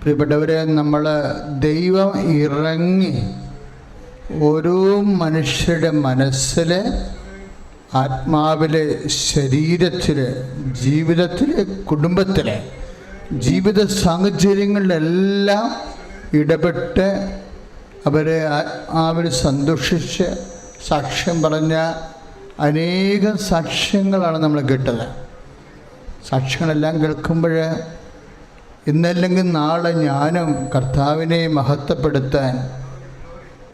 പ്രിയപ്പെട്ടവരെ, നമ്മൾ ദൈവം ഇറങ്ങി ഓരോ മനുഷ്യരുടെ മനസ്സിൽ, ആത്മാവിൽ, ശരീരത്തിൽ, ജീവിതത്തിൽ, കുടുംബത്തിൽ, ജീവിത സാഹചര്യങ്ങളിലെല്ലാം ഇടപെട്ട് അവരെ ആത്മാവിൽ സന്തോഷിച്ച് സാക്ഷ്യം പറഞ്ഞ അനേകം സാക്ഷ്യങ്ങളാണ് നമ്മൾ കേട്ടത്. സാക്ഷ്യങ്ങളെല്ലാം കേൾക്കുമ്പോൾ ഇന്നല്ലെങ്കിൽ നാളെ ഞാനും കർത്താവിനെ മഹത്വപ്പെടുത്താൻ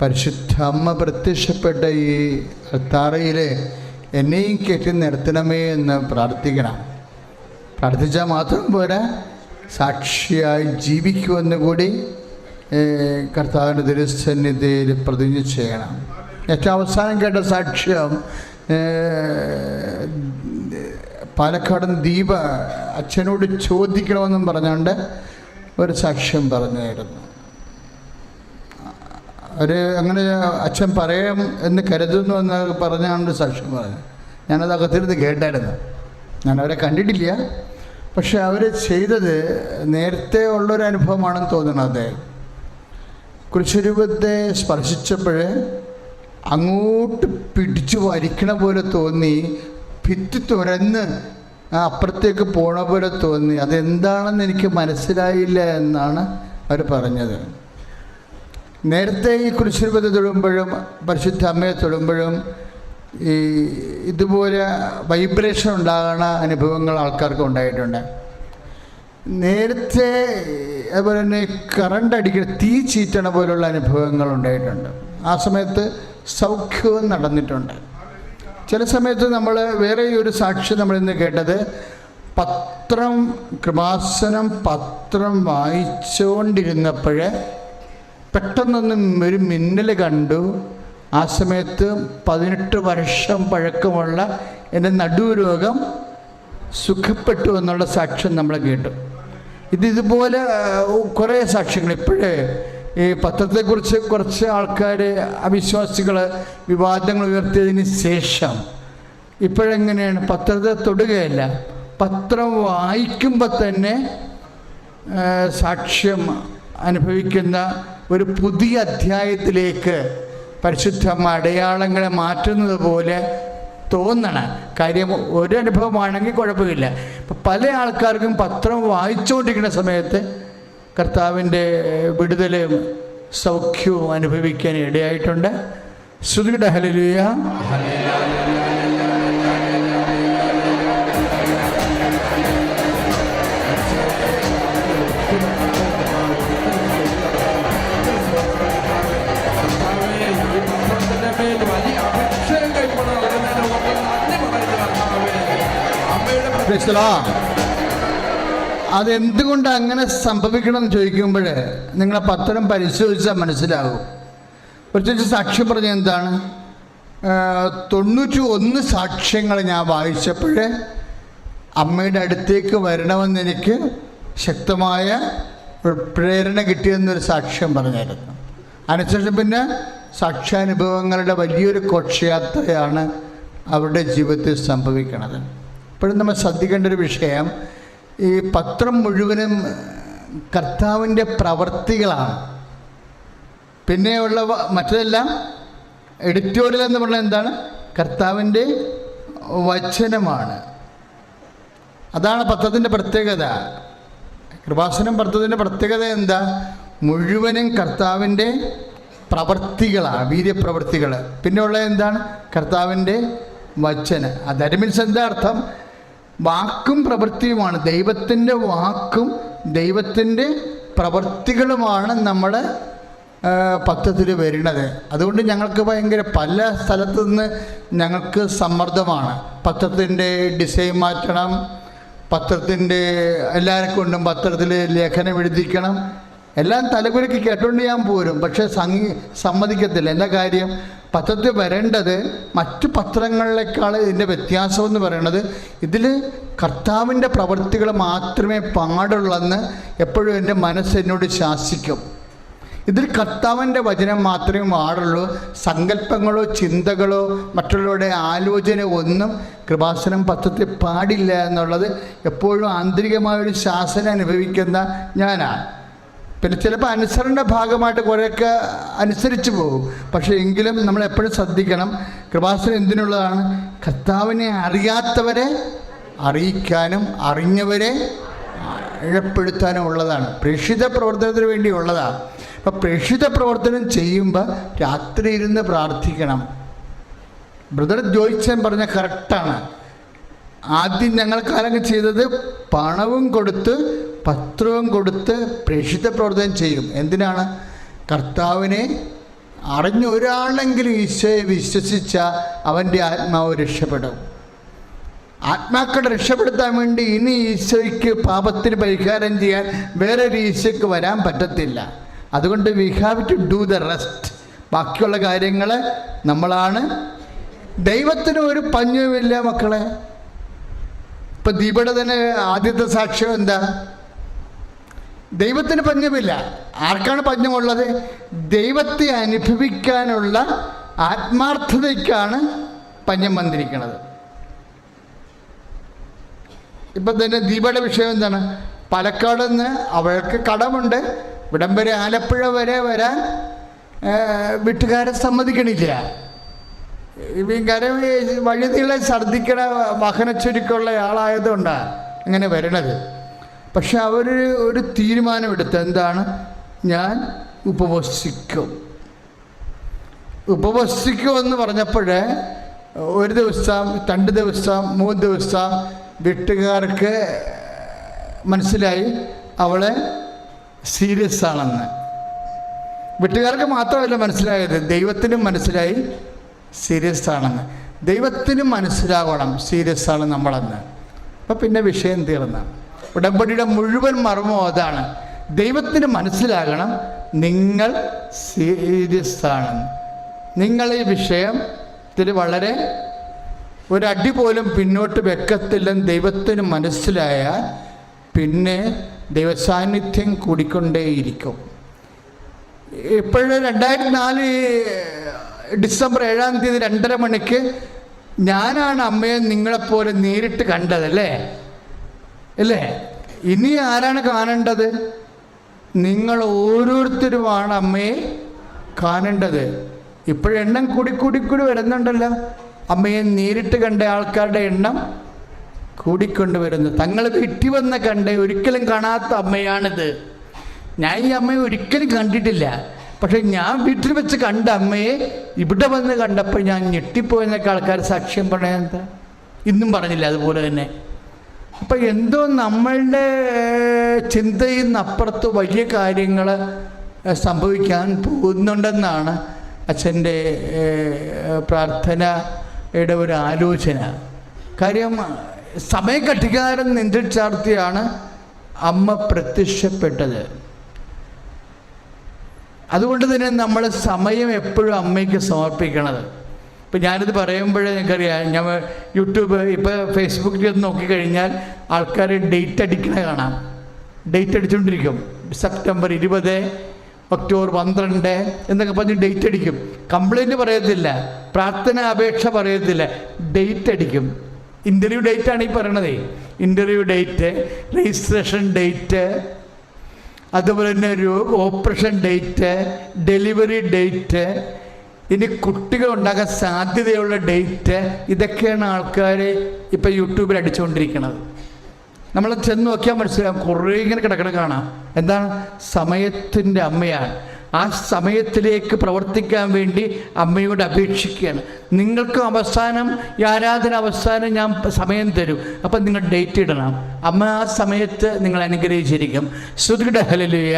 പരിശുദ്ധ അമ്മ പ്രത്യക്ഷപ്പെട്ട ഈ അൾത്താരയിൽ എന്നെയും കയറ്റി നിർത്തണമേ എന്ന് പ്രാർത്ഥിക്കണം. പ്രാർത്ഥിച്ചാൽ മാത്രം പോരാ, സാക്ഷിയായി ജീവിക്കുമെന്ന് കൂടി കർത്താവിൻ്റെ തിരുസന്നിധിയിൽ പ്രതിജ്ഞ ചെയ്യണം. ഏറ്റവും അവസാനം കേട്ട സാക്ഷ്യം പാലക്കാട് ദീപ അച്ഛനോട് ചോദിക്കണമെന്നും പറഞ്ഞുകൊണ്ട് ഒരു സാക്ഷ്യം പറഞ്ഞായിരുന്നു. അങ്ങനെ അച്ഛൻ പറയാം എന്ന് കരുതുന്നു എന്ന് പറഞ്ഞാണ് സാക്ഷ്യം പറഞ്ഞത്. ഞാനത് അകത്തിരുന്ന് കേട്ടായിരുന്നു. ഞാനവരെ കണ്ടിട്ടില്ല, പക്ഷെ അവർ ചെയ്തത് നേരത്തെ ഉള്ളൊരനുഭവമാണെന്ന് തോന്നുന്നത്. കുരിശുരൂപത്തെ സ്പർശിച്ചപ്പോൾ അങ്ങോട്ട് പിടിച്ചു വലിക്കണ പോലെ തോന്നി, ഭിത്തി തുറന്ന് അപ്പുറത്തേക്ക് പോണ പോലെ തോന്നി. അതെന്താണെന്ന് എനിക്ക് മനസ്സിലായില്ല എന്നാണ് അവർ പറഞ്ഞത്. നേരത്തെ ഈ കുരിശുരൂപത്തെ തൊടുമ്പോഴും പരിശുദ്ധ അമ്മയെ തൊടുമ്പോഴും ഈ ഇതുപോലെ വൈബ്രേഷൻ ഉണ്ടാകുന്ന അനുഭവങ്ങൾ ആൾക്കാർക്ക് ഉണ്ടായിട്ടുണ്ട്. നേരത്തെ അതുപോലെ തന്നെ കറണ്ട് അടിക്കുന്ന തീ ചീറ്റണ പോലുള്ള അനുഭവങ്ങൾ ഉണ്ടായിട്ടുണ്ട്. ആ സമയത്ത് സൗഖ്യവും നടന്നിട്ടുണ്ട്. ചില സമയത്ത് നമ്മൾ വേറെ ഒരു സാക്ഷ്യം നമ്മളിന്ന് കേട്ടത്, കൃപാസനം പത്രം വായിച്ചുകൊണ്ടിരുന്നപ്പോൾ പെട്ടെന്നൊന്ന് ഒരു മിന്നൽ കണ്ടു. ആ സമയത്ത് 18 വർഷം പഴക്കമുള്ള എൻ്റെ നടുരോഗം സുഖപ്പെട്ടു എന്നുള്ള സാക്ഷ്യം നമ്മൾ കേട്ടു. ഇതുപോലെ കുറേ സാക്ഷ്യങ്ങൾ ഇപ്പോഴേ ഈ പത്രത്തെക്കുറിച്ച് കുറച്ച് ആൾക്കാർ, അവിശ്വാസികൾ വിവാദങ്ങൾ ഉയർത്തിയതിന് ശേഷം ഇപ്പോഴെങ്ങനെയാണ്, പത്രത്തെ തൊടുകയല്ല, പത്രം വായിക്കുമ്പോൾ തന്നെ സാക്ഷ്യം അനുഭവിക്കുന്ന ഒരു പുതിയ അധ്യായത്തിലേക്ക് പരിശുദ്ധമ്മ അടയാളങ്ങളെ മാറ്റുന്നത് പോലെ തോന്നണം. കാര്യം ഒരു അനുഭവമാണെങ്കിൽ കുഴപ്പമില്ല. ഇപ്പം പല ആൾക്കാർക്കും പത്രം വായിച്ചുകൊണ്ടിരിക്കുന്ന സമയത്ത് കർത്താവിൻ്റെ വിടുതലും സൗഖ്യവും അനുഭവിക്കാൻ ഇടയായിട്ടുണ്ട്. സ്തുതിക്കട്ടെ, ഹല്ലേലൂയ. അതെന്തുകൊണ്ട് അങ്ങനെ സംഭവിക്കണം എന്ന് ചോദിക്കുമ്പോൾ നിങ്ങളെ പത്രം പരിശോധിച്ചാൽ മനസ്സിലാകും. പ്രത്യേകിച്ച് സാക്ഷ്യം പറഞ്ഞ എന്താണ്, 91 സാക്ഷ്യങ്ങൾ ഞാൻ വായിച്ചപ്പോൾ അമ്മയുടെ അടുത്തേക്ക് വരണമെന്ന് എനിക്ക് ശക്തമായ പ്രേരണ കിട്ടിയെന്നൊരു സാക്ഷ്യം പറഞ്ഞായിരുന്നു. അതിനുശേഷം പിന്നെ സാക്ഷ്യാനുഭവങ്ങളുടെ വലിയൊരു ഘോഷയാത്രയാണ് അവരുടെ ജീവിതത്തിൽ സംഭവിക്കുന്നത്. ഇപ്പോഴും നമ്മൾ ശ്രദ്ധിക്കേണ്ട ഒരു വിഷയം, ഈ പത്രം മുഴുവനും കർത്താവിൻ്റെ പ്രവർത്തികളാണ്. പിന്നെയുള്ള മറ്റതെല്ലാം എഡിറ്റോറിയൽ എന്ന് പറഞ്ഞാൽ എന്താണ്, കർത്താവിൻ്റെ വചനമാണ്. അതാണ് പത്രത്തിൻ്റെ പ്രത്യേകത. കൃപാസനം പത്രത്തിൻ്റെ പ്രത്യേകത എന്താ, മുഴുവനും കർത്താവിൻ്റെ പ്രവർത്തികളാണ്, വീര്യപ്രവർത്തികൾ. പിന്നെ ഉള്ളത് എന്താണ്, കർത്താവിൻ്റെ വചനം. ദാറ്റ് മീൻസ് എന്താ അർത്ഥം, വാക്കും പ്രവൃത്തിയുമാണ്. ദൈവത്തിൻ്റെ വാക്കും ദൈവത്തിൻ്റെ പ്രവൃത്തികളുമാണ് നമ്മുടെ പത്രത്തിൽ വരുന്നത്. അതുകൊണ്ട് ഞങ്ങൾക്ക് ഭയങ്കര പല സ്ഥലത്തു നിന്ന് ഞങ്ങൾക്ക് സമ്മർദ്ദമാണ്. പത്രത്തിൻ്റെ ഡിസൈൻ മാറ്റണം, പത്രത്തിൻ്റെ എല്ലാവരെ കൊണ്ടും പത്രത്തിൽ ലേഖനം എഴുതിക്കണം, എല്ലാം തലകുലുക്കി കേട്ടുകൊണ്ട് ഞാൻ പോരും. പക്ഷേ സമ്മതിക്കത്തില്ല. എന്താ കാര്യം, പത്രത്തിൽ വരേണ്ടത് മറ്റു പത്രങ്ങളിലേക്കാൾ ഇതിൻ്റെ വ്യത്യാസം എന്ന് പറയുന്നത്, ഇതിൽ കർത്താവിൻ്റെ പ്രവൃത്തികൾ മാത്രമേ പാടുള്ളെന്ന് എപ്പോഴും എൻ്റെ മനസ്സ് എന്നോട് ശാസിക്കും. ഇതിൽ കർത്താവിൻ്റെ വചനം മാത്രമേ പാടുള്ളൂ. സങ്കല്പങ്ങളോ ചിന്തകളോ മറ്റുള്ളവരുടെ ആലോചന ഒന്നും കൃപാസനം പത്രത്തിൽ പാടില്ല എന്നുള്ളത് എപ്പോഴും ആന്തരികമായൊരു ശാസന അനുഭവിക്കുന്ന ഞാനാണ്. പിന്നെ ചിലപ്പോൾ അനുസരണയുടെ ഭാഗമായിട്ട് കുറേയൊക്കെ അനുസരിച്ച് പോകും. പക്ഷേ എങ്കിലും നമ്മൾ എപ്പോഴും ശ്രദ്ധിക്കണം, കൃപാസനം എന്തിനുള്ളതാണ്? കർത്താവിനെ അറിയാത്തവരെ അറിയിക്കാനും അറിഞ്ഞവരെ ഏർപ്പെടുത്താനും ഉള്ളതാണ്. പ്രേക്ഷിത പ്രവർത്തനത്തിന് വേണ്ടിയുള്ളതാണ്. അപ്പം പ്രേക്ഷിത പ്രവർത്തനം ചെയ്യുമ്പോൾ രാത്രി ഇരുന്ന് പ്രാർത്ഥിക്കണം. ബ്രദർ ജോയിച്ചൻ പറഞ്ഞ കറക്റ്റാണ്. ആദ്യം ഞങ്ങൾക്കാരങ്ങ് ചെയ്തത് പണവും കൊടുത്ത് പത്രവും കൊടുത്ത് പ്രേക്ഷിത പ്രവർത്തനം ചെയ്യും. എന്തിനാണ്? കർത്താവിനെ അറിഞ്ഞ ഒരാളെങ്കിലും ഈശോയെ വിശ്വസിച്ച അവൻ്റെ ആത്മാവ് രക്ഷപ്പെടും. ആത്മാക്കളെ രക്ഷപ്പെടുത്താൻ വേണ്ടി ഇനി ഈശോയ്ക്ക് പാപത്തിന് പരിഹാരം ചെയ്യാൻ വേറൊരു ഈശോയ്ക്ക് വരാൻ പറ്റത്തില്ല. അതുകൊണ്ട് we have to do the rest. ബാക്കിയുള്ള കാര്യങ്ങൾ നമ്മളാണ്. ദൈവത്തിന് ഒരു പഞ്ഞവുമില്ല മക്കളെ. ഇപ്പം ദീപയുടെ തന്നെ ആദ്യത്തെ സാക്ഷ്യം എന്താ? ദൈവത്തിന് പഞ്ഞമില്ല. ആർക്കാണ് പഞ്ഞമുള്ളത്? ദൈവത്തെ അനുഭവിക്കാനുള്ള ആത്മാർത്ഥതയ്ക്കാണ് പഞ്ഞം വന്നിരിക്കുന്നത്. ഇപ്പം തന്നെ ദീപയുടെ വിഷയം എന്താണ്? പാലക്കാട് നിന്ന് അവൾക്ക് കടമുണ്ട്. ഇവിടം വരെ ആലപ്പുഴ വരെ വരാൻ വീട്ടുകാരെ സമ്മതിക്കണില്ല. കാര്യം വഴിനീളെ ഛർദ്ദിക്കണ വാഹനച്ചുരുക്കമുള്ള ആളായതുകൊണ്ടാണ് അങ്ങനെ വരണത്. പക്ഷെ അവർ ഒരു തീരുമാനമെടുത്ത് എന്താണ്? ഞാൻ ഉപവസിക്കുമെന്ന് പറഞ്ഞപ്പോൾ ഒരു ദിവസം 2 ദിവസം 3 ദിവസം വീട്ടുകാർക്ക് മനസ്സിലായി അവളെ സീരിയസ് ആണെന്ന്. വീട്ടുകാർക്ക് മാത്രമല്ല മനസ്സിലായത്, ദൈവത്തിനും മനസ്സിലായി സീരിയസ് ആണെന്ന്. ദൈവത്തിനും മനസ്സിലാവണം സീരിയസ് ആണ് നമ്മളെന്ന്. അപ്പം പിന്നെ വിഷയം തീർന്നു. ഉടമ്പടിയുടെ മുഴുവൻ മർമ്മം അതാണ്. ദൈവത്തിന് മനസ്സിലാകണം നിങ്ങൾ സീരിയസ് ആണെന്ന്. നിങ്ങൾ ഈ വിഷയത്തിൽ വളരെ ഒരടി പോലും പിന്നോട്ട് വെക്കത്തില്ലെന്ന് ദൈവത്തിന് മനസ്സിലായാൽ പിന്നെ ദൈവസാന്നിധ്യം കൂടിക്കൊണ്ടേയിരിക്കും. ഇപ്പോഴും 2004 ഡിസംബർ 7-ാം തീയതി 2:30 മണിക്ക് ഞാനാണ് അമ്മയെ നിങ്ങളെപ്പോലെ നേരിട്ട് കണ്ടതല്ലേ അല്ലേ? ഇനി ആരാണ് കാണേണ്ടത്? നിങ്ങൾ ഓരോരുത്തരുമാണ് അമ്മയെ കാണേണ്ടത്. ഇപ്പോഴെണ്ണം കൂടി വരുന്നുണ്ടല്ലോ. അമ്മയെ നേരിട്ട് കണ്ട ആൾക്കാരുടെ എണ്ണം കൂടിക്കൊണ്ട് വരുന്നു. തങ്ങൾ വീട്ടിൽ വന്ന് കണ്ട് ഒരിക്കലും കാണാത്ത അമ്മയാണിത്. ഞാൻ ഈ അമ്മയെ ഒരിക്കലും കണ്ടിട്ടില്ല. പക്ഷെ ഞാൻ വീട്ടിൽ വെച്ച് കണ്ട അമ്മയെ ഇവിടെ വന്ന് കണ്ടപ്പോൾ ഞാൻ ഞെട്ടിപ്പോയെന്നൊക്കെ ആൾക്കാർ സാക്ഷ്യം പറയാൻ എന്താ ഇന്നും പറഞ്ഞില്ല. അതുപോലെ തന്നെ അപ്പം എന്തോ നമ്മളുടെ ചിന്തയിൽ നിന്നപ്പുറത്ത് വലിയ കാര്യങ്ങൾ സംഭവിക്കാൻ പോകുന്നുണ്ടെന്നാണ് അച്ഛൻ്റെ പ്രാർത്ഥനയുടെ ഒരു ആലോചന. കാര്യം സമയഘട്ടികാരം നെഞ്ചിൽ ചാർത്തിയാണ് അമ്മ പ്രത്യക്ഷപ്പെട്ടത്. അതുകൊണ്ട് തന്നെ നമ്മൾ സമയം എപ്പോഴും അമ്മയ്ക്ക് സമർപ്പിക്കണത്. ഇപ്പം ഞാനിത് പറയുമ്പോഴേ നിങ്ങൾക്കറിയാം, ഞാൻ യൂട്യൂബ് ഇപ്പോൾ ഫേസ്ബുക്കിൽ നോക്കിക്കഴിഞ്ഞാൽ ആൾക്കാർ ഡേറ്റ് അടിക്കണ കാണാം. ഡേറ്റ് അടിച്ചുകൊണ്ടിരിക്കും. സെപ്റ്റംബർ 20, ഒക്ടോബർ 12 എന്നൊക്കെ പറഞ്ഞ് ഡേറ്റ് അടിക്കും. കംപ്ലൈൻറ്റ് പറയത്തില്ല, പ്രാർത്ഥന അപേക്ഷ പറയത്തില്ല, ഡേറ്റ് അടിക്കും. ഇൻ്റർവ്യൂ ഡേറ്റാണ് ഈ പറയണതേ. ഇൻ്റർവ്യൂ ഡേറ്റ്, രജിസ്ട്രേഷൻ ഡേറ്റ്, അതുപോലെ തന്നെ ഒരു ഓപ്പറേഷൻ ഡേറ്റ്, ഡെലിവറി ഡേറ്റ്, ഇനി കുട്ടികൾ ഉണ്ടാകാൻ സാധ്യതയുള്ള ഡേറ്റ്, ഇതൊക്കെയാണ് ആൾക്കാർ ഇപ്പം യൂട്യൂബിൽ അടിച്ചുകൊണ്ടിരിക്കുന്നത്. നമ്മൾ ചെന്ന് നോക്കിയാൽ മനസ്സിലാകും, കുറേ ഇങ്ങനെ കിടക്കണം കാണാം. എന്താണ്? സമയത്തിൻ്റെ അമ്മയാണ്. ആ സമയത്തിലേക്ക് പ്രവർത്തിക്കാൻ വേണ്ടി അമ്മയോട് അപേക്ഷിക്കുകയാണ്. നിങ്ങൾക്കും അവസാനം ഈ ആരാധന അവസാനം ഞാൻ സമയം തരും, അപ്പം നിങ്ങൾ ഡേറ്റ് ഇടണം. അമ്മ ആ സമയത്ത് നിങ്ങൾ അനുഗ്രഹിച്ചിരിക്കും. സ്തുതിക്കട്ടെ, ഹല്ലേലൂയ.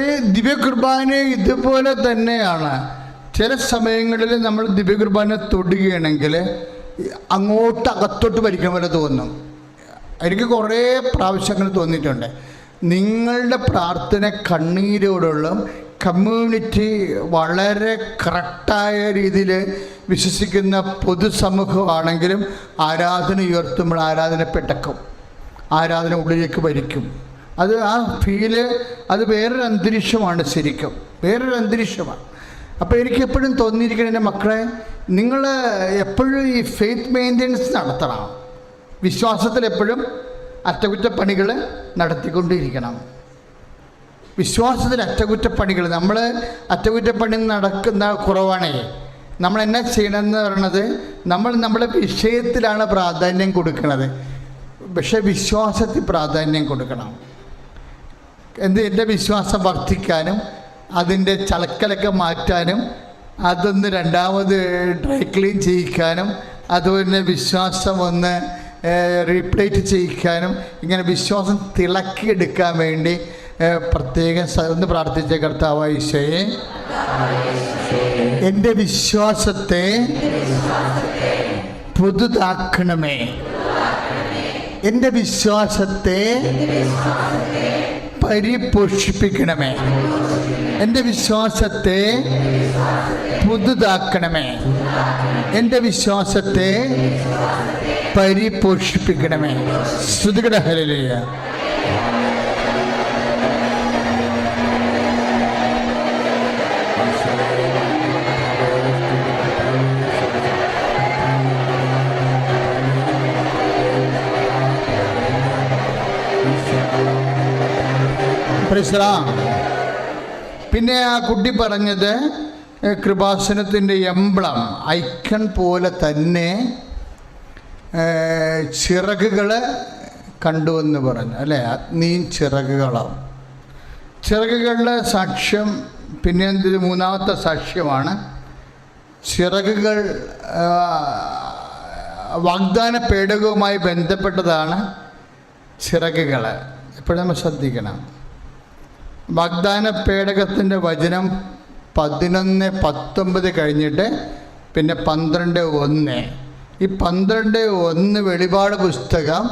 ഈ ദിവ്യകുർബാന ഇതുപോലെ തന്നെയാണ്. ചില സമയങ്ങളിൽ നമ്മൾ ദിവ്യകുർബാന തൊടുകയാണെങ്കിൽ അങ്ങോട്ട് അകത്തോട്ട് വലിക്കുന്ന പോലെ തോന്നും. എനിക്ക് കുറേ പ്രാവശ്യങ്ങൾ തോന്നിയിട്ടുണ്ട്. നിങ്ങളുടെ പ്രാർത്ഥന കണ്ണീരോടുള്ള കമ്മ്യൂണിറ്റി വളരെ കറക്റ്റായ രീതിയിൽ വിശ്വസിക്കുന്ന പൊതുസമൂഹമാണെങ്കിലും ആരാധന ഉയർത്തുമ്പോൾ ആരാധന പെട്ടക്കും, ആരാധന ഉള്ളിലേക്ക് വലിക്കും. അത് ആ ഫീല് അത് വേറൊരു അന്തരീക്ഷമാണ്, ശരിക്കും വേറൊരു അന്തരീക്ഷമാണ്. അപ്പോൾ എനിക്ക് എപ്പോഴും തോന്നിയിരിക്കണം, എൻ്റെ മക്കളെ, നിങ്ങൾ എപ്പോഴും ഈ ഫെയ്ത്ത് മെയിൻ്റെനൻസ് നടത്തണം. വിശ്വാസത്തിൽ എപ്പോഴും അറ്റകുറ്റപ്പണികൾ നടത്തിക്കൊണ്ടിരിക്കണം. വിശ്വാസത്തിൽ അറ്റകുറ്റപ്പണികൾ, നമ്മൾ അറ്റകുറ്റപ്പണി നടക്കുന്ന കുറവാണേ. നമ്മൾ എന്നാ ചെയ്യണമെന്ന് പറയണത്, നമ്മൾ നമ്മുടെ വിഷയത്തിലാണ് പ്രാധാന്യം കൊടുക്കുന്നത്, പക്ഷേ വിശ്വാസത്തിൽ പ്രാധാന്യം കൊടുക്കണം. എൻ്റെ വിശ്വാസം വർദ്ധിക്കാനും അതിൻ്റെ ചളക്കലൊക്കെ മാറ്റാനും അതൊന്ന് രണ്ടാമത് ഡ്രൈ ക്ലീൻ ചെയ്യിക്കാനും അതുപോലെ വിശ്വാസം ഒന്ന് റീപ്ലേറ്റ് ചെയ്യിക്കാനും ഇങ്ങനെ വിശ്വാസം തിളക്കിയെടുക്കാൻ വേണ്ടി പ്രത്യേകം ഒന്ന് പ്രാർത്ഥിച്ച കർത്താവായ ഈശോയെ, എൻ്റെ വിശ്വാസത്തെ പുതുതാക്കണമേ, എൻ്റെ വിശ്വാസത്തെ പരിപോഷിപ്പിക്കണമേ, എൻ്റെ വിശ്വാസത്തെ പുതുതാക്കണമേ, എൻ്റെ വിശ്വാസത്തെ പരിപോഷിപ്പിക്കണമേ. സ്തുതിക്കട്ടെ, ഹല്ലേലൂയ. പിന്നെ ആ കുട്ടി പറഞ്ഞത് കൃപാസനത്തിൻ്റെ എംബ്ലം ഐക്കൺ പോലെ തന്നെ ചിറകുകൾ കണ്ടുവെന്ന് പറഞ്ഞു, അല്ലേ? അഗ്നിയും ചിറകുകളും, ചിറകുകളുടെ സാക്ഷ്യം പിന്നെ എന്തൊരു മൂന്നാമത്തെ സാക്ഷ്യമാണ് ചിറകുകൾ. വാഗ്ദാന പേടകവുമായി ബന്ധപ്പെട്ടതാണ് ചിറകുകൾ. എപ്പോഴും നമ്മൾ ശ്രദ്ധിക്കണം. വാഗ്ദാന പേടകത്തിൻ്റെ വചനം 11:19 കഴിഞ്ഞിട്ട് പിന്നെ 12:1. ഈ 12:1 വെളിപാട് പുസ്തകം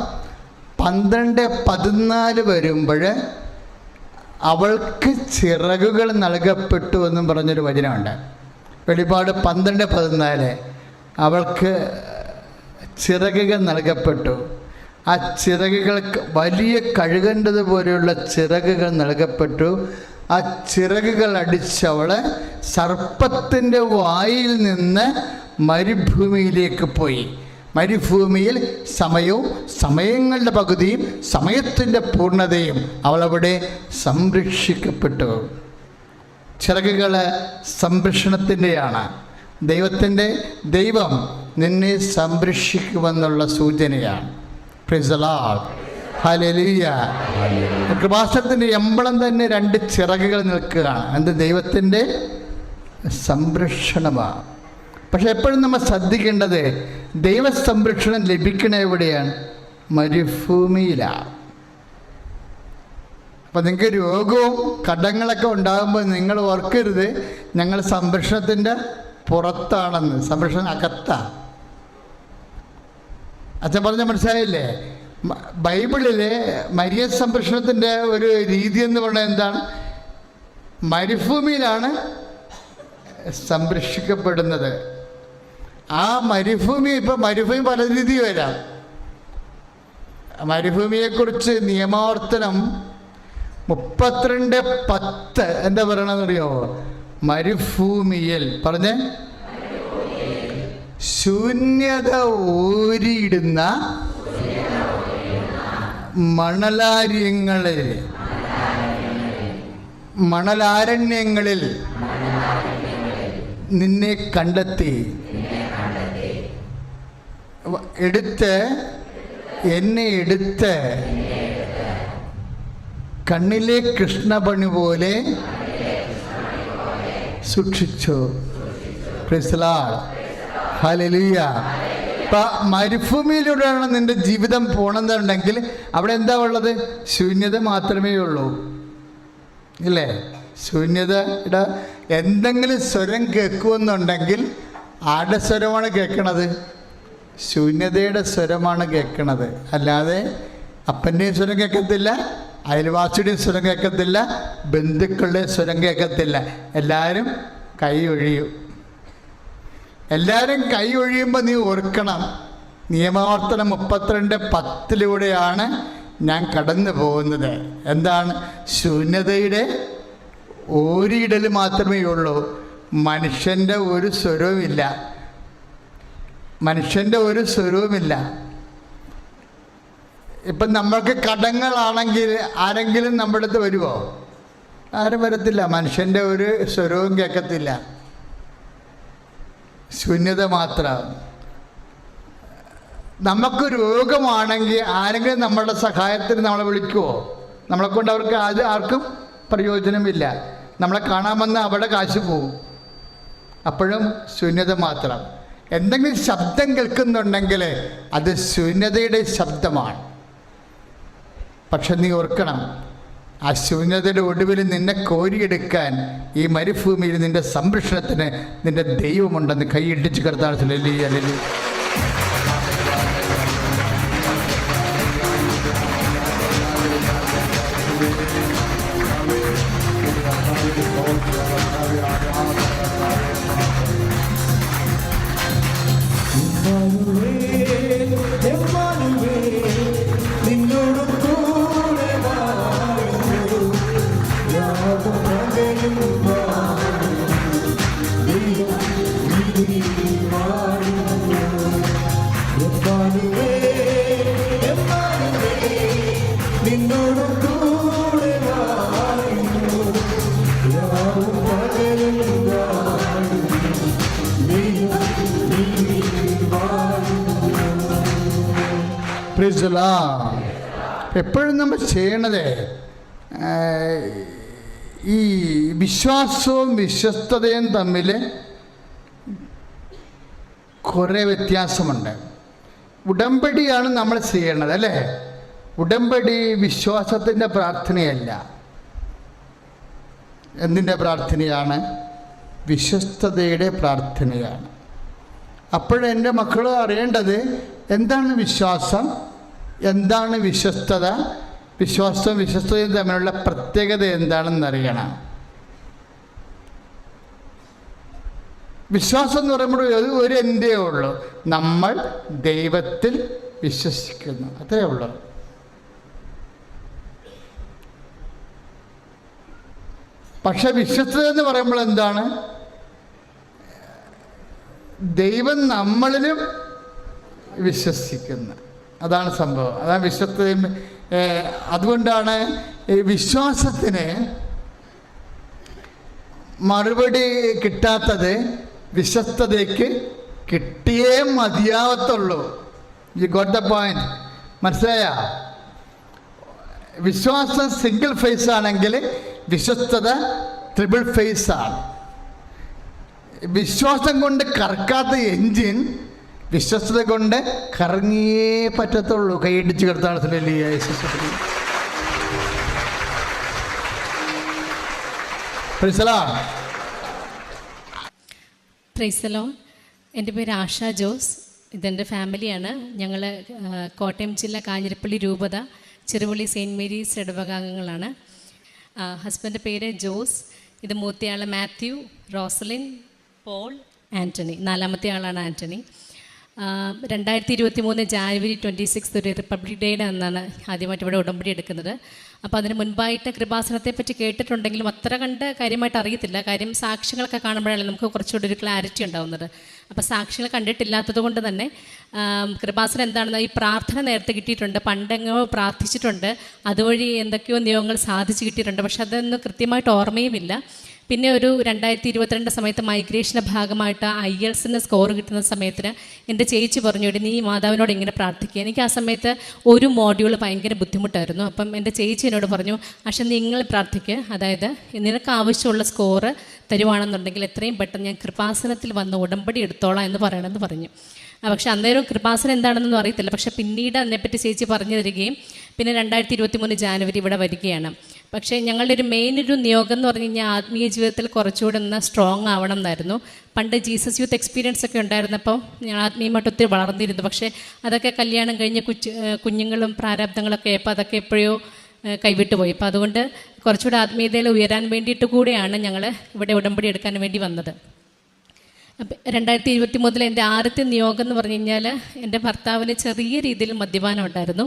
12:14 വരുമ്പോൾ അവൾക്ക് ചിറകുകൾ നൽകപ്പെട്ടു എന്നും പറഞ്ഞൊരു വചനമുണ്ട്. വെളിപാട് 12:14 അവൾക്ക് ചിറകുകൾ നൽകപ്പെട്ടു. ആ ചിറകുകൾക്ക് വലിയ കഴുകേണ്ടതുപോലെയുള്ള ചിറകുകൾ നൽകപ്പെട്ടു. ആ ചിറകുകൾ അടിച്ചവള് സർപ്പത്തിൻ്റെ വായിൽ നിന്ന് മരുഭൂമിയിലേക്ക് പോയി. മരുഭൂമിയിൽ സമയങ്ങളുടെ പകുതിയും സമയത്തിൻ്റെ പൂർണ്ണതയും അവളവിടെ സംരക്ഷിക്കപ്പെട്ടു. ചിറകുകൾ സംരക്ഷണത്തിൻ്റെയാണ്. ദൈവം നിന്നെ സംരക്ഷിക്കുമെന്നുള്ള സൂചനയാണ്. Praise the lord, hallelujah. കൃപാസനത്തിൻ്റെ എംബ്ലം തന്നെ 2 ചിറകുകൾ നിൽക്കുകയാണ്. എന്ത്? ദൈവത്തിൻ്റെ സംരക്ഷണമാണ്. പക്ഷെ എപ്പോഴും നമ്മൾ ശ്രദ്ധിക്കേണ്ടത് ദൈവ സംരക്ഷണം ലഭിക്കണ എവിടെയാണ്? മരുഭൂമിയിലാണ്. അപ്പം നിങ്ങൾക്ക് രോഗവും കടങ്ങളൊക്കെ ഉണ്ടാകുമ്പോൾ നിങ്ങൾ ഓർക്കരുത് ഞങ്ങൾ സംരക്ഷണത്തിൻ്റെ പുറത്താണെന്ന്. സംരക്ഷണം അകത്താണ്. അച്ഛൻ പറഞ്ഞ മനസ്സിലായില്ലേ? ബൈബിളിലെ മരിയ സംരക്ഷണത്തിൻ്റെ ഒരു രീതി എന്ന് പറയുന്നത് എന്താണ്? മരുഭൂമിയിലാണ് സംരക്ഷിക്കപ്പെടുന്നത്. ആ മരുഭൂമി, ഇപ്പം മരുഭൂമി പല രീതി വരാം. മരുഭൂമിയെക്കുറിച്ച് നിയമാവർത്തനം 32:10 എന്താ പറയണമെന്നറിയോ? മരുഭൂമിയിൽ പറഞ്ഞേ ശൂന്യത ഊരിയിടുന്ന മണലാരണ്യങ്ങളിൽ നിന്നെ കണ്ടെത്തി എന്നെ എടുത്ത് കണ്ണിലെ കൃഷ്ണപണി പോലെ സൂക്ഷിച്ചു. Price the lord, hallelujah. ഇപ്പം മരുഭൂമിയിലൂടെയാണ് നിന്റെ ജീവിതം പോകണമെന്നുണ്ടെങ്കിൽ അവിടെ എന്താ ഉള്ളത്? ശൂന്യത മാത്രമേ ഉള്ളൂ, ഇല്ലേ? ശൂന്യതയുടെ എന്തെങ്കിലും സ്വരം കേൾക്കുമെന്നുണ്ടെങ്കിൽ ആരുടെ സ്വരമാണ് കേൾക്കണത്? ശൂന്യതയുടെ സ്വരമാണ് കേൾക്കണത്. അല്ലാതെ അപ്പൻ്റെയും സ്വരം കേൾക്കത്തില്ല, അയൽവാസിയുടെയും സ്വരം കേൾക്കത്തില്ല, ബന്ധുക്കളുടെയും സ്വരം കേൾക്കത്തില്ല. എല്ലാവരും കൈ ഒഴിയും. എല്ലാവരും കൈ ഒഴിയുമ്പോൾ നീ ഓർക്കണം, നിയമാവർത്തനം 32:10 ഞാൻ കടന്നു പോകുന്നത്. എന്താണ്? ശൂന്യതയുടെ ഓരിയിടൽ മാത്രമേ ഉള്ളൂ. മനുഷ്യൻ്റെ ഒരു സ്വരവുമില്ല, മനുഷ്യൻ്റെ ഒരു സ്വരവുമില്ല. ഇപ്പം നമ്മൾക്ക് കടങ്ങളാണെങ്കിൽ ആരെങ്കിലും നമ്മുടെ അടുത്ത് വരുമോ? ആരും വരത്തില്ല. മനുഷ്യൻ്റെ ഒരു സ്വരവും കേൾക്കത്തില്ല, ശൂന്യത മാത്രം. നമുക്ക് രോഗമാണെങ്കിൽ ആരെങ്കിലും നമ്മളുടെ സഹായത്തിന് നമ്മളെ വിളിക്കുമോ? നമ്മളെ കൊണ്ട് അവർക്ക് ആർക്കും പ്രയോജനമില്ല. നമ്മളെ കാണാമെന്ന് അവിടെ കാശ് പോവും. അപ്പോഴും ശൂന്യത മാത്രം. എന്തെങ്കിലും ശബ്ദം കേൾക്കുന്നുണ്ടെങ്കിൽ അത് ശൂന്യതയുടെ ശബ്ദമാണ്. പക്ഷെ നീ ഓർക്കണം, ആ ശൂന്യതയുടെ ഒടുവിൽ നിന്നെ കോരിയെടുക്കാൻ ഈ മരുഭൂമിയിൽ നിന്റെ സംരക്ഷണത്തിന് നിന്റെ ദൈവമുണ്ടെന്ന് കൈയിട്ടിച്ച് കർത്താവ് ഹല്ലേലൂയ. എപ്പോഴും നമ്മൾ ചെയ്യണത് ഈ വിശ്വാസവും വിശ്വസ്തതയും തമ്മിൽ കുറേ വ്യത്യാസമുണ്ട്. ഉടമ്പടിയാണ് നമ്മൾ ചെയ്യണത്, അല്ലേ? ഉടമ്പടി വിശ്വാസത്തിൻ്റെ പ്രാർത്ഥനയല്ല. എന്തിൻ്റെ പ്രാർത്ഥനയാണ്? വിശ്വസ്തതയുടെ പ്രാർത്ഥനയാണ്. അപ്പോഴെൻ്റെ മക്കൾ അറിയേണ്ടത് എന്താണ് വിശ്വാസം, എന്താണ് വിശ്വസ്തത, വിശ്വാസവും വിശ്വസ്തതയും തമ്മിലുള്ള പ്രത്യേകത എന്താണെന്നറിയണം. വിശ്വാസം എന്ന് പറയുമ്പോൾ ഒരു എന്തേ ഉള്ളൂ, നമ്മൾ ദൈവത്തിൽ വിശ്വസിക്കുന്നു, അത്രേ ഉള്ളൂ. പക്ഷെ വിശ്വസ്തത എന്ന് പറയുമ്പോൾ എന്താണ്? ദൈവം നമ്മളിലും വിശ്വസിക്കുന്നു, അതാണ് സംഭവം, അതാണ് വിശ്വസ്തയും. അതുകൊണ്ടാണ് ഈ വിശ്വാസത്തിന് മറുപടി കിട്ടാത്തത് വിശ്വസ്തതയ്ക്ക് കിട്ടിയേ മതിയാവത്തുള്ളൂ. You got the point? മനസ്സിലായ? വിശ്വാസം സിംഗിൾ ഫേസ് ആണെങ്കിൽ വിശ്വസ്തത ട്രിപ്പിൾ ഫേസ് ആണ്. വിശ്വാസം കൊണ്ട് കറക്കാത്ത എൻജിൻ വിശ്വസ്തത കൊണ്ട് കറങ്ങിയേ പറ്റത്തുള്ളൂ. കൈയിടിച്ച് കിടത്താണ്. പ്രൈസലോ. എൻ്റെ പേര് ആഷ ജോസ്. ഇതെൻ്റെ ഫാമിലിയാണ്. ഞങ്ങൾ കോട്ടയം ജില്ല കാഞ്ഞിരപ്പള്ളി രൂപത ചെറുപള്ളി സെയിൻറ്റ് മേരീസ് ഇടവകാംഗങ്ങളാണ്. ഹസ്ബൻഡ് പേര് ജോസ്. ഇത് മൂത്തയാൾ മാത്യു, റോസലിൻ, പോൾ, ആൻ്റണി. നാലാമത്തെ ആളാണ് ആൻ്റണി. 2023 ജാനുവരി 26 ഒരു റിപ്പബ്ലിക് ഡേയുടെ അന്നാണ് ആദ്യമായിട്ട് ഇവിടെ ഉടമ്പടി എടുക്കുന്നത്. അപ്പോൾ അതിന് മുൻപായിട്ട് കൃപാസനത്തെ പറ്റി കേട്ടിട്ടുണ്ടെങ്കിലും അത്ര കണ്ട് കാര്യമായിട്ട് അറിയത്തില്ല. കാര്യം സാക്ഷ്യങ്ങളൊക്കെ കാണുമ്പോഴാണ് നമുക്ക് കുറച്ചുകൂടി ഒരു ക്ലാരിറ്റി ഉണ്ടാകുന്നത്. അപ്പോൾ സാക്ഷ്യങ്ങൾ കണ്ടിട്ടില്ലാത്തത് കൊണ്ട് തന്നെ കൃപാസനം എന്താണെന്ന് ഈ പ്രാർത്ഥന നേരത്തെ കിട്ടിയിട്ടുണ്ട്, പണ്ടെങ്ങോ പ്രാർത്ഥിച്ചിട്ടുണ്ട്, അതുവഴി എന്തൊക്കെയോ നിയമങ്ങൾ സാധിച്ചു കിട്ടിയിട്ടുണ്ട്. പക്ഷെ അതൊന്നും കൃത്യമായിട്ട് ഓർമ്മയുമില്ല. പിന്നെ ഒരു 2022 സമയത്ത് മൈഗ്രേഷൻ്റെ ഭാഗമായിട്ട് IELTS സ്കോർ കിട്ടുന്ന സമയത്തിന് എൻ്റെ ചേച്ചി പറഞ്ഞു, നീ മാതാവിനോട് ഇങ്ങനെ പ്രാർത്ഥിക്കുക. എനിക്ക് ആ സമയത്ത് ഒരു മോഡ്യൂൾ ഭയങ്കര ബുദ്ധിമുട്ടായിരുന്നു. അപ്പം എൻ്റെ ചേച്ചി എന്നോട് പറഞ്ഞു, പക്ഷെ നിങ്ങൾ പ്രാർത്ഥിക്കുക, അതായത് നിനക്ക് ആവശ്യമുള്ള സ്കോറ് തരുവാണെന്നുണ്ടെങ്കിൽ എത്രയും പെട്ടെന്ന് ഞാൻ കൃപാസനത്തിൽ വന്ന് ഉടമ്പടി എടുത്തോളാം എന്ന് പറയണമെന്ന് പറഞ്ഞു. പക്ഷേ അന്നേരം കൃപാസനം എന്താണെന്നൊന്നും അറിയത്തില്ല. പക്ഷേ പിന്നീട് അതിനെപ്പറ്റി ചേച്ചി പറഞ്ഞു തരികയും പിന്നെ 2023 ജാനുവരി ഇവിടെ വരികയാണ്. പക്ഷേ ഞങ്ങളുടെ ഒരു മെയിൻ ഒരു നിയോഗം എന്ന് പറഞ്ഞു കഴിഞ്ഞാൽ ആത്മീയ ജീവിതത്തിൽ കുറച്ചുകൂടെ ഒന്ന് സ്ട്രോങ് ആവണം എന്നായിരുന്നു. പണ്ട് ജീസസ് യൂത്ത് എക്സ്പീരിയൻസ് ഒക്കെ ഉണ്ടായിരുന്നപ്പോൾ ഞാൻ ആത്മീയമായിട്ട് ഒത്തിരി വളർന്നിരുന്നു. പക്ഷേ അതൊക്കെ കല്യാണം കഴിഞ്ഞ് കുഞ്ഞുങ്ങളും പ്രാരാബ്ദങ്ങളൊക്കെ ആയപ്പോൾ അതൊക്കെ എപ്പോഴോ കൈവിട്ടു പോയി. അപ്പോൾ അതുകൊണ്ട് കുറച്ചുകൂടെ ആത്മീയതയിൽ ഉയരാൻ വേണ്ടിയിട്ട് കൂടെയാണ് ഞങ്ങൾ ഇവിടെ ഉടമ്പടി എടുക്കാൻ വേണ്ടി വന്നത്. അപ്പം 2023 എൻ്റെ ആദ്യത്തെ നിയോഗം എന്ന് പറഞ്ഞു കഴിഞ്ഞാൽ എൻ്റെ ഭർത്താവിന് ചെറിയ രീതിയിൽ മദ്യപാനം ഉണ്ടായിരുന്നു.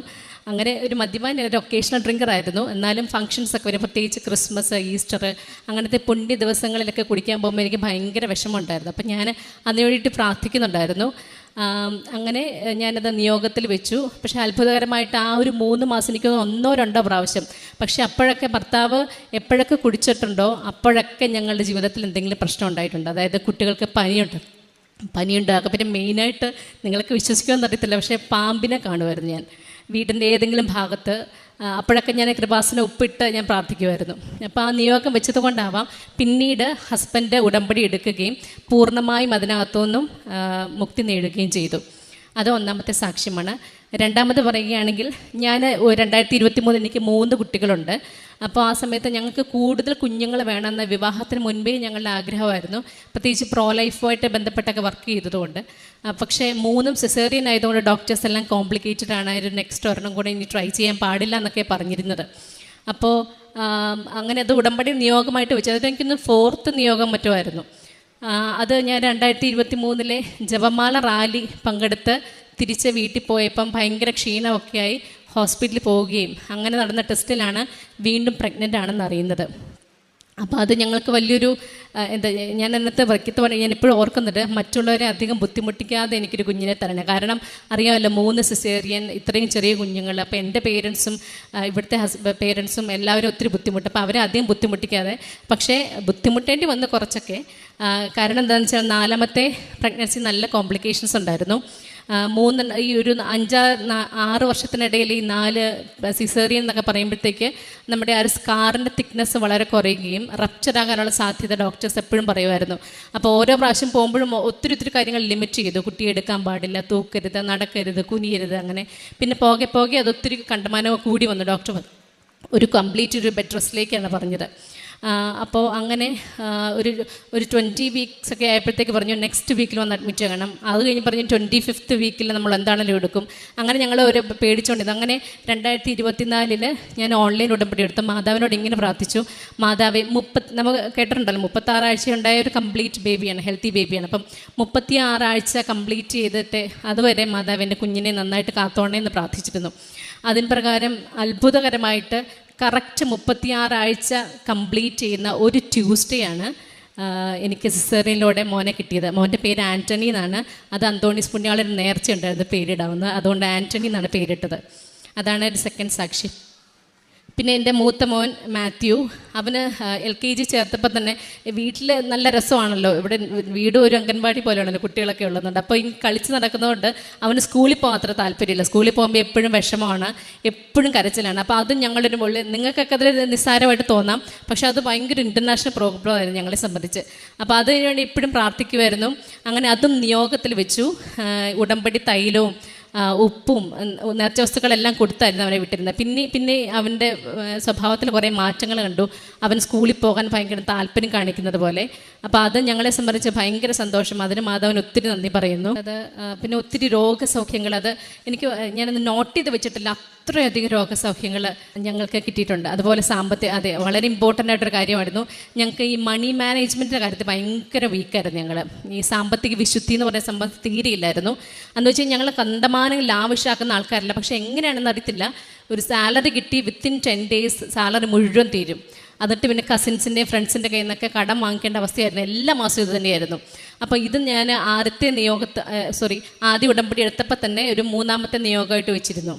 അങ്ങനെ ഒരു മദ്യപാനം, ഒരു ഒക്കേഷണൽ ഡ്രിങ്കർ ആയിരുന്നു. എന്നാലും ഫംഗ്ഷൻസൊക്കെ വരും, പ്രത്യേകിച്ച് ക്രിസ്മസ്, ഈസ്റ്റർ അങ്ങനത്തെ പുണ്യ ദിവസങ്ങളിലൊക്കെ കുടിക്കാൻ പോകുമ്പോൾ എനിക്ക് ഭയങ്കര വിഷമമുണ്ടായിരുന്നു. അപ്പം ഞാൻ അതിനു വേണ്ടിയിട്ട് പ്രാർത്ഥിക്കുന്നുണ്ടായിരുന്നു. അങ്ങനെ ഞാനത് നിയോഗത്തിൽ വെച്ചു. പക്ഷേ അത്ഭുതകരമായിട്ട് ആ ഒരു 3 മാസം എനിക്ക് 1-2 പ്രാവശ്യം. പക്ഷേ അപ്പോഴൊക്കെ ഭർത്താവ് എപ്പോഴൊക്കെ കുടിച്ചിട്ടുണ്ടോ അപ്പോഴൊക്കെ ഞങ്ങളുടെ ജീവിതത്തിൽ എന്തെങ്കിലും പ്രശ്നം ഉണ്ടായിട്ടുണ്ട്. അതായത് കുട്ടികൾക്ക് പനിയുണ്ടാകും. പിന്നെ മെയിനായിട്ട് നിങ്ങൾക്ക് വിശ്വസിക്കുമെന്ന് അറിയത്തില്ല, പക്ഷേ പാമ്പിനെ കാണുമായിരുന്നു ഞാൻ വീടിൻ്റെ ഏതെങ്കിലും ഭാഗത്ത്. അപ്പോഴൊക്കെ ഞാൻ കൃപാസനം ഉപ്പിട്ട് ഞാൻ പ്രാർത്ഥിക്കുമായിരുന്നു. അപ്പോൾ ആ നിയോഗം വെച്ചത് കൊണ്ടാവാം പിന്നീട് ഹസ്ബൻഡ് ഉടമ്പടി എടുക്കുകയും പൂർണ്ണമായും അതിനകത്തുനിന്നും മുക്തി നേടുകയും ചെയ്തു. അത് ഒന്നാമത്തെ സാക്ഷ്യമാണ്. രണ്ടാമത് പറയുകയാണെങ്കിൽ ഞാൻ 2023 എനിക്ക് 3 കുട്ടികളുണ്ട്. അപ്പോൾ ആ സമയത്ത് ഞങ്ങൾക്ക് കൂടുതൽ കുഞ്ഞുങ്ങൾ വേണമെന്ന വിവാഹത്തിന് മുൻപേ ഞങ്ങളുടെ ആഗ്രഹമായിരുന്നു, പ്രത്യേകിച്ച് പ്രോ ലൈഫുമായിട്ട് ബന്ധപ്പെട്ടൊക്കെ വർക്ക് ചെയ്തതുകൊണ്ട്. പക്ഷേ 3 സിസേറിയൻ ആയതുകൊണ്ട് ഡോക്ടേഴ്സ് എല്ലാം കോംപ്ലിക്കേറ്റഡ് ആണ്, ഒരു നെക്സ്റ്റ് ഒരെണ്ണം കൂടെ ഇനി ട്രൈ ചെയ്യാൻ പാടില്ല എന്നൊക്കെ പറഞ്ഞിരുന്നത്. അപ്പോൾ അങ്ങനെ അത് ഉടമ്പടി നിയോഗമായിട്ട് വെച്ചു. അതായത് എനിക്കൊന്ന് 4th നിയോഗം മറ്റുമായിരുന്നു. അത് ഞാൻ 2023 ജപമാല റാലി പങ്കെടുത്ത് തിരിച്ച് വീട്ടിൽ പോയപ്പം ഭയങ്കര ക്ഷീണമൊക്കെയായി ഹോസ്പിറ്റലിൽ പോവുകയും അങ്ങനെ നടന്ന ടെസ്റ്റിലാണ് വീണ്ടും പ്രഗ്നൻ്റ് ആണെന്ന് അറിയുന്നത്. അപ്പോൾ അത് ഞങ്ങൾക്ക് വലിയൊരു ഞാൻ അന്നത്തെ വയ്ക്കത്ത് പറഞ്ഞ് ഞാൻ ഇപ്പോഴും ഓർക്കുന്നുണ്ട്, മറ്റുള്ളവരെ അധികം ബുദ്ധിമുട്ടിക്കാതെ എനിക്കൊരു കുഞ്ഞിനെ തരണേ. കാരണം അറിയാമല്ലോ 3 സിസേറിയൻ, ഇത്രയും ചെറിയ കുഞ്ഞുങ്ങൾ. അപ്പോൾ എൻ്റെ പേരൻസും ഇവിടുത്തെ പേരൻസും എല്ലാവരും ഒത്തിരി ബുദ്ധിമുട്ട്. അപ്പോൾ അവരെ അധികം ബുദ്ധിമുട്ടിക്കാതെ, പക്ഷേ ബുദ്ധിമുട്ടേണ്ടി വന്ന് കുറച്ചൊക്കെ. കാരണം എന്താണെന്ന് വെച്ചാൽ 4ാമത്തെ പ്രഗ്നൻസി നല്ല കോംപ്ലിക്കേഷൻസ് ഉണ്ടായിരുന്നു. ഈ ഒരു 5-6 വർഷത്തിനിടയിൽ ഈ 4 സിസേറിയൻ എന്നൊക്കെ പറയുമ്പോഴത്തേക്ക് നമ്മുടെ ആ ഒരു സ്കാറിൻ്റെ തിക്നെസ് വളരെ കുറയുകയും റപ്ചറാകാനുള്ള സാധ്യത ഡോക്ടേഴ്സ് എപ്പോഴും പറയുമായിരുന്നു. അപ്പോൾ ഓരോ പ്രാവശ്യം പോകുമ്പോഴും ഒത്തിരി കാര്യങ്ങൾ ലിമിറ്റ് ചെയ്തു. കുട്ടിയെ എടുക്കാൻ പാടില്ല, തൂക്കരുത്, നടക്കരുത്, കുനിയരുത്, അങ്ങനെ. പിന്നെ പോകെ അതൊത്തിരി കണ്ടമാനം കൂടി വന്നു. ഡോക്ടർ ഒരു കംപ്ലീറ്റ് ബെഡ് റെസ്റ്റിലേക്കാണ് പറഞ്ഞത്. അപ്പോൾ അങ്ങനെ ഒരു 20 വീക്സ് ഒക്കെ ആയപ്പോഴത്തേക്ക് പറഞ്ഞു നെക്സ്റ്റ് വീക്കിൽ വന്ന് അഡ്മിറ്റ് ചെയ്യണം. അത് കഴിഞ്ഞ് പറഞ്ഞു 25th വീക്കിൽ നമ്മൾ എന്താണെങ്കിലും എടുക്കും. അങ്ങനെ ഞങ്ങൾ ഒരു പേടിച്ചുകൊണ്ടിരുന്നു. അങ്ങനെ 2024 ഞാൻ ഓൺലൈൻ ഉടമ്പടി എടുത്തു. മാതാവിനോട് ഇങ്ങനെ പ്രാർത്ഥിച്ചു, മാതാവേ നമുക്ക് കേട്ടിട്ടുണ്ടല്ലോ 36 ആഴ്ച ഉണ്ടായ ഒരു കംപ്ലീറ്റ് ബേബിയാണ്, ഹെൽത്തി ബേബിയാണ്. അപ്പം 36 ആഴ്ച കംപ്ലീറ്റ് ചെയ്തിട്ട് അതുവരെ മാതാവ് എൻ്റെ കുഞ്ഞിനെ നന്നായിട്ട് കാത്തോണേ എന്ന് പ്രാർത്ഥിച്ചിരുന്നു. അതിന് പ്രകാരം അത്ഭുതകരമായിട്ട് കറക്റ്റ് 36 ആഴ്ച കംപ്ലീറ്റ് ചെയ്യുന്ന ഒരു ട്യൂസ്ഡേ ആണ് എനിക്ക് സിസേറിയനിലൂടെ മോനെ കിട്ടിയത്. മോൻ്റെ പേര് ആൻ്റണി എന്നാണ്. അത് അന്തോണീസ് പുണ്യാളൊരു നേർച്ചയുണ്ടായിരുന്നു പേരിടാവുന്നത്, അതുകൊണ്ട് ആൻ്റണി എന്നാണ് പേരിട്ടത്. അതാണ് ഒരു സെക്കൻഡ് സാക്ഷി. പിന്നെ എൻ്റെ മൂത്ത മോൻ മാത്യു, അവന് LKG ചേർത്തപ്പോൾ തന്നെ വീട്ടിൽ നല്ല രസമാണല്ലോ, ഇവിടെ വീടും ഒരു അംഗൻവാടി പോലെയാണല്ലോ, കുട്ടികളൊക്കെ ഉള്ളതുകൊണ്ട്. അപ്പോൾ ഈ കളിച്ച് നടക്കുന്നതുകൊണ്ട് അവന് സ്കൂളിൽ പോകാൻ അത്ര താല്പര്യമില്ല. സ്കൂളിൽ പോകുമ്പോൾ എപ്പോഴും വിഷമമാണ്, എപ്പോഴും കരച്ചിലാണ്. അപ്പോൾ അതും ഞങ്ങളുടെ ഒരു മുകളിൽ നിങ്ങൾക്കൊക്കെ അതിൽ നിസ്സാരമായിട്ട് തോന്നാം, പക്ഷേ അത് ഭയങ്കര ഇൻ്റർനാഷണൽ പ്രോഗ്രാമായിരുന്നു ഞങ്ങളെ സംബന്ധിച്ച്. അപ്പോൾ അതിനു വേണ്ടി എപ്പോഴും പ്രാർത്ഥിക്കുമായിരുന്നു. അങ്ങനെ അതും നിയോഗത്തിൽ വെച്ചു. ഉടമ്പടി തൈലവും ഉപ്പും നേർച്ച വസ്തുക്കളെല്ലാം കൊടുത്തായിരുന്നു അവനെ വിട്ടിരുന്നത്. പിന്നെ അവൻ്റെ സ്വഭാവത്തിൽ കുറേ മാറ്റങ്ങൾ കണ്ടു. അവൻ സ്കൂളിൽ പോകാൻ ഭയങ്കര താല്പര്യം കാണിക്കുന്നത് പോലെ. അപ്പോൾ അത് ഞങ്ങളെ സംബന്ധിച്ച് ഭയങ്കര സന്തോഷം. അതിന് മാധവന് ഒത്തിരി നന്ദി പറയുന്നു. അത് പിന്നെ ഒത്തിരി രോഗസൗഖ്യങ്ങൾ, അത് ഞാനത് നോട്ട് ചെയ്ത് വെച്ചിട്ടില്ല, അത്രയധികം രോഗസൗഖ്യങ്ങൾ ഞങ്ങൾക്ക് കിട്ടിയിട്ടുണ്ട്. അതുപോലെ അതെ, വളരെ ഇമ്പോർട്ടൻ്റ് ആയിട്ടൊരു കാര്യമായിരുന്നു. ഞങ്ങൾക്ക് ഈ മണി മാനേജ്മെൻറ്റിൻ്റെ കാര്യത്തിൽ ഭയങ്കര വീക്കായിരുന്നു. ഞങ്ങൾ ഈ സാമ്പത്തിക വിശുദ്ധി എന്ന് പറയുന്ന സംഭവം തീരെയില്ലായിരുന്നു. എന്ന് വെച്ചാൽ ഞങ്ങൾ കണ്ടമാനം ലാവിഷാക്കുന്ന ആൾക്കാരല്ല. പക്ഷേ എങ്ങനെയാണെന്ന് അറിയത്തില്ല, ഒരു സാലറി കിട്ടി വിത്തിൻ 10 days സാലറി മുഴുവൻ തീരും. എന്നിട്ട് പിന്നെ കസിൻസിൻ്റെയും ഫ്രണ്ട്സിൻ്റെ കയ്യിൽ നിന്നൊക്കെ കടം വാങ്ങിക്കേണ്ട അവസ്ഥയായിരുന്നു. എല്ലാ മാസവും ഇത് തന്നെയായിരുന്നു. അപ്പോൾ ഇത് ഞാൻ ആദ്യ ഉടമ്പടി എടുത്തപ്പോൾ തന്നെ ഒരു 3ാമത്തെ നിയോഗമായിട്ട് വെച്ചിരുന്നു.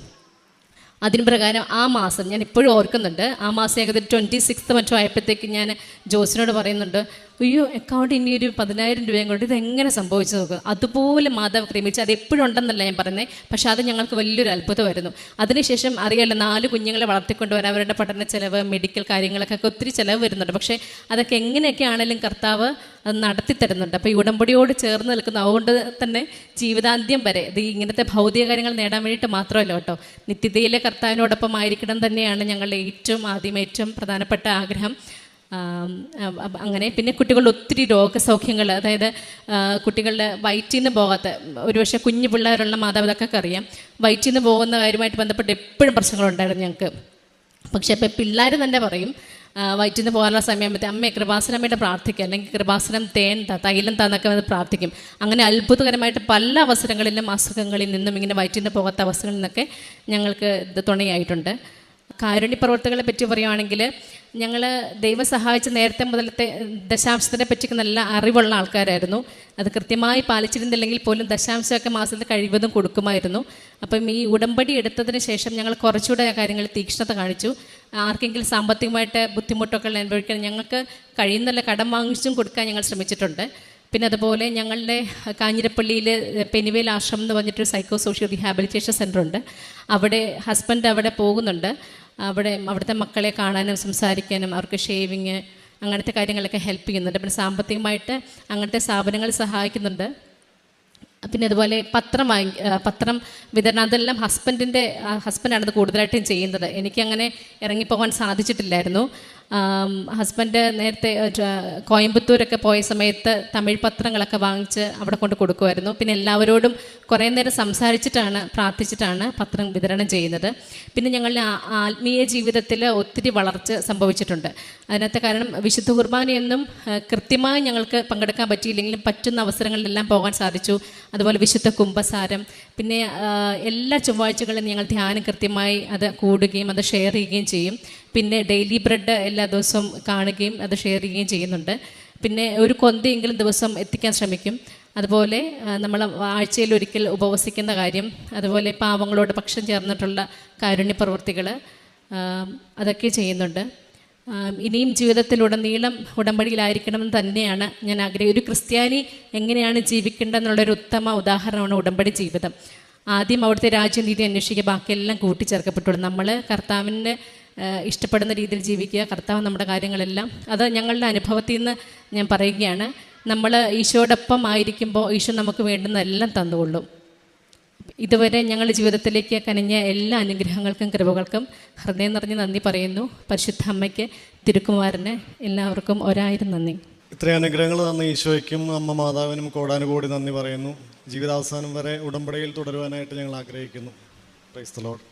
അതിന് പ്രകാരം ആ മാസം ഞാൻ ഇപ്പോഴും ഓർക്കുന്നുണ്ട്, ആ മാസം ഏകദേശം 26 മറ്റോ ആയപ്പോഴത്തേക്ക് ഞാൻ ജോസിനോട് പറയുന്നുണ്ട്, അയ്യോ അക്കൗണ്ട് ഇനി ഒരു 10,000 രൂപയും കൊണ്ട് ഇതെങ്ങനെ സംഭവിച്ചു നോക്കുക. അതുപോലെ മാതാവ് ക്രമിച്ച് അത് എപ്പോഴും ഉണ്ടെന്നല്ല ഞാൻ പറയുന്നത്, പക്ഷേ അത് ഞങ്ങൾക്ക് വലിയൊരു അത്ഭുതമായിരുന്നു. അതിനുശേഷം അറിയാമല്ലോ 4 കുഞ്ഞുങ്ങളെ വളർത്തിക്കൊണ്ടുവരാൻ അവരുടെ പഠന ചിലവ്, മെഡിക്കൽ കാര്യങ്ങളൊക്കെ ഒത്തിരി ചിലവ് വരുന്നുണ്ട്. പക്ഷേ അതൊക്കെ എങ്ങനെയൊക്കെ ആണെങ്കിലും കർത്താവ് അത് നടത്തി തരുന്നുണ്ട്. അപ്പോൾ ഈ ഉടമ്പടിയോട് ചേർന്ന് നിൽക്കുന്ന, അതുകൊണ്ട് തന്നെ ജീവിതാന്ത്യം വരെ ഇത് ഇങ്ങനത്തെ ഭൗതിക കാര്യങ്ങൾ നേടാൻ വേണ്ടിയിട്ട് മാത്രമല്ല കേട്ടോ, നിത്യതയിലെ കർത്താവിനോടൊപ്പം ആയിരിക്കണം തന്നെയാണ് ഞങ്ങളുടെ ഏറ്റവും പ്രധാനപ്പെട്ട ആഗ്രഹം. അങ്ങനെ പിന്നെ കുട്ടികളുടെ ഒത്തിരി രോഗസൗഖ്യങ്ങൾ, അതായത് കുട്ടികളുടെ വയറ്റിൽ നിന്ന് പോകാത്ത, ഒരുപക്ഷെ കുഞ്ഞു പിള്ളേരുള്ള മാതാപിതാക്കൾക്ക് അറിയാം, വയറ്റിൽ നിന്ന് പോകുന്ന കാര്യമായിട്ട് ബന്ധപ്പെട്ട് എപ്പോഴും പ്രശ്നങ്ങളുണ്ടായിരുന്നു ഞങ്ങൾക്ക്. പക്ഷേ ഇപ്പോൾ പിള്ളേർ തന്നെ പറയും, വയറ്റിൽ നിന്ന് പോകാനുള്ള സമയമാകുമ്പോഴത്തെ അമ്മയെ കൃപാസനമ്മയുടെ പ്രാർത്ഥിക്കുക, അല്ലെങ്കിൽ കൃപാസനം തൈലം താന്നൊക്കെ വന്ന് പ്രാർത്ഥിക്കും. അങ്ങനെ അത്ഭുതകരമായിട്ട് പല അവസരങ്ങളിലും അസുഖങ്ങളിൽ നിന്നും ഇങ്ങനെ വയറ്റിൽ നിന്ന് പോകാത്ത അവസരങ്ങളിൽ നിന്നൊക്കെ ഞങ്ങൾക്ക് ഇത് തുണയായിട്ടുണ്ട്. കാരുണ്യ പ്രവർത്തകളെ പറ്റി പറയുകയാണെങ്കിൽ, ഞങ്ങൾ ദൈവം സഹായിച്ച നേരത്തെ മുതലത്തെ ദശാംശത്തിനെ പറ്റിയൊക്കെ നല്ല അറിവുള്ള ആൾക്കാരായിരുന്നു. അത് കൃത്യമായി പാലിച്ചിരുന്നില്ലെങ്കിൽ പോലും ദശാംശമൊക്കെ മാസത്തിൽ കഴിവതും കൊടുക്കുമായിരുന്നു. അപ്പം ഈ ഉടമ്പടി എടുത്തതിന് ശേഷം ഞങ്ങൾ കുറച്ചുകൂടെ കാര്യങ്ങളിൽ തീക്ഷ്ണത കാണിച്ചു. ആർക്കെങ്കിലും സാമ്പത്തികമായിട്ട് ബുദ്ധിമുട്ടൊക്കെ അനുഭവിക്കാൻ ഞങ്ങൾക്ക് കഴിയുന്നല്ല കടം വാങ്ങിച്ചും കൊടുക്കാൻ ഞങ്ങൾ ശ്രമിച്ചിട്ടുണ്ട്. പിന്നെ അതുപോലെ ഞങ്ങളുടെ കാഞ്ഞിരപ്പള്ളിയിൽ പെനിവേൽ ആശ്രമം എന്ന് പറഞ്ഞിട്ടൊരു സൈക്കോ സോഷ്യൽ റീഹാബിലിറ്റേഷൻ സെൻ്റർ ഉണ്ട്. ഹസ്ബൻഡ് അവിടെ പോകുന്നുണ്ട്. അവിടുത്തെ മക്കളെ കാണാനും സംസാരിക്കാനും അവർക്ക് ഷേവിങ് അങ്ങനത്തെ കാര്യങ്ങളൊക്കെ ഹെൽപ്പ് ചെയ്യുന്നുണ്ട്. പിന്നെ സാമ്പത്തികമായിട്ട് അങ്ങനത്തെ സ്ഥാപനങ്ങൾ സഹായിക്കുന്നുണ്ട്. പിന്നെ അതുപോലെ പത്രം വിതരണം, അതെല്ലാം ഹസ്ബൻഡാണത് കൂടുതലായിട്ടും ചെയ്യുന്നത്. എനിക്കങ്ങനെ ഇറങ്ങിപ്പോകാൻ സാധിച്ചിട്ടില്ലായിരുന്നു. ഹസ്ബൻഡ് നേരത്തെ കോയമ്പത്തൂരൊക്കെ പോയ സമയത്ത് തമിഴ് പത്രങ്ങളൊക്കെ വാങ്ങിച്ച് അവിടെ കൊണ്ട് കൊടുക്കുമായിരുന്നു. പിന്നെ എല്ലാവരോടും കുറേ നേരം സംസാരിച്ചിട്ടാണ്, പ്രാർത്ഥിച്ചിട്ടാണ് പത്രം വിതരണം ചെയ്യുന്നത്. പിന്നെ ഞങ്ങളുടെ ആത്മീയ ജീവിതത്തിൽ ഒത്തിരി വളർച്ച സംഭവിച്ചിട്ടുണ്ട്. അതിനകത്ത് കാരണം വിശുദ്ധ കുർബാനയൊന്നും കൃത്യമായി ഞങ്ങൾക്ക് പങ്കെടുക്കാൻ പറ്റിയില്ലെങ്കിലും പറ്റുന്ന അവസരങ്ങളിലെല്ലാം പോകാൻ സാധിച്ചു. അതുപോലെ വിശുദ്ധ കുംഭസാരം, പിന്നെ എല്ലാ ചൊവ്വാഴ്ചകളിലും ഞങ്ങൾ ധ്യാനം കൃത്യമായി അത് കൂടുകയും അത് ഷെയർ ചെയ്യുകയും ചെയ്യും. പിന്നെ ഡെയിലി ബ്രെഡ് എല്ലാ ദിവസവും കാണുകയും അത് ഷെയർ ചെയ്യുകയും ചെയ്യുന്നുണ്ട്. പിന്നെ ഒരു കൊന്തയെങ്കിലും ദിവസം എത്തിക്കാൻ ശ്രമിക്കും. അതുപോലെ നമ്മൾ ആഴ്ചയിൽ ഒരിക്കൽ ഉപവസിക്കുന്ന കാര്യം, അതുപോലെ പാവങ്ങളോട് പക്ഷം ചേർന്നിട്ടുള്ള കാരുണ്യ പ്രവൃത്തികൾ, അതൊക്കെ ചെയ്യുന്നുണ്ട്. ഇനിയും ജീവിതത്തിലുടനീളം ഉടമ്പടിയിലായിരിക്കണമെന്ന് തന്നെയാണ് ഞാൻ ആഗ്രഹിക്കുന്നത്. ഒരു ക്രിസ്ത്യാനി എങ്ങനെയാണ് ജീവിക്കേണ്ടതെന്നുള്ളൊരു ഉത്തമ ഉദാഹരണമാണ് ഉടമ്പടി ജീവിതം. ആദ്യം അവിടുത്തെ രാജ്യനീതി അന്വേഷിക്കുക, ബാക്കിയെല്ലാം കൂട്ടിച്ചേർക്കപ്പെട്ടുള്ളൂ. നമ്മൾ കർത്താവിൻ്റെ ഇഷ്ടപ്പെടുന്ന രീതിയിൽ ജീവിക്കുക, കർത്താവ് നമ്മുടെ കാര്യങ്ങളെല്ലാം, അത് ഞങ്ങളുടെ അനുഭവത്തിൽ നിന്ന് ഞാൻ പറയുകയാണ്. നമ്മൾ ഈശോടൊപ്പം ആയിരിക്കുമ്പോൾ ഈശോ നമുക്ക് വേണ്ടുന്നതെല്ലാം തന്നുകൊള്ളും. ഇതുവരെ ഞങ്ങളുടെ ജീവിതത്തിലേക്ക് കനിഞ്ഞ എല്ലാ അനുഗ്രഹങ്ങൾക്കും കൃപകൾക്കും ഹൃദയം നിറഞ്ഞ് നന്ദി പറയുന്നു. പരിശുദ്ധ അമ്മയ്ക്ക്, തിരുക്കുമാരന്, എല്ലാവർക്കും 1000 നന്ദി. ഇത്രയും അനുഗ്രഹങ്ങൾ തന്ന ഈശോയ്ക്കും അമ്മ മാതാവിനും കോടാനുകോടി നന്ദി പറയുന്നു. ജീവിതാവസാനം വരെ ഉടമ്പടിയിൽ തുടരുവാനായിട്ട് ഞങ്ങൾ ആഗ്രഹിക്കുന്നു. Price the Lord.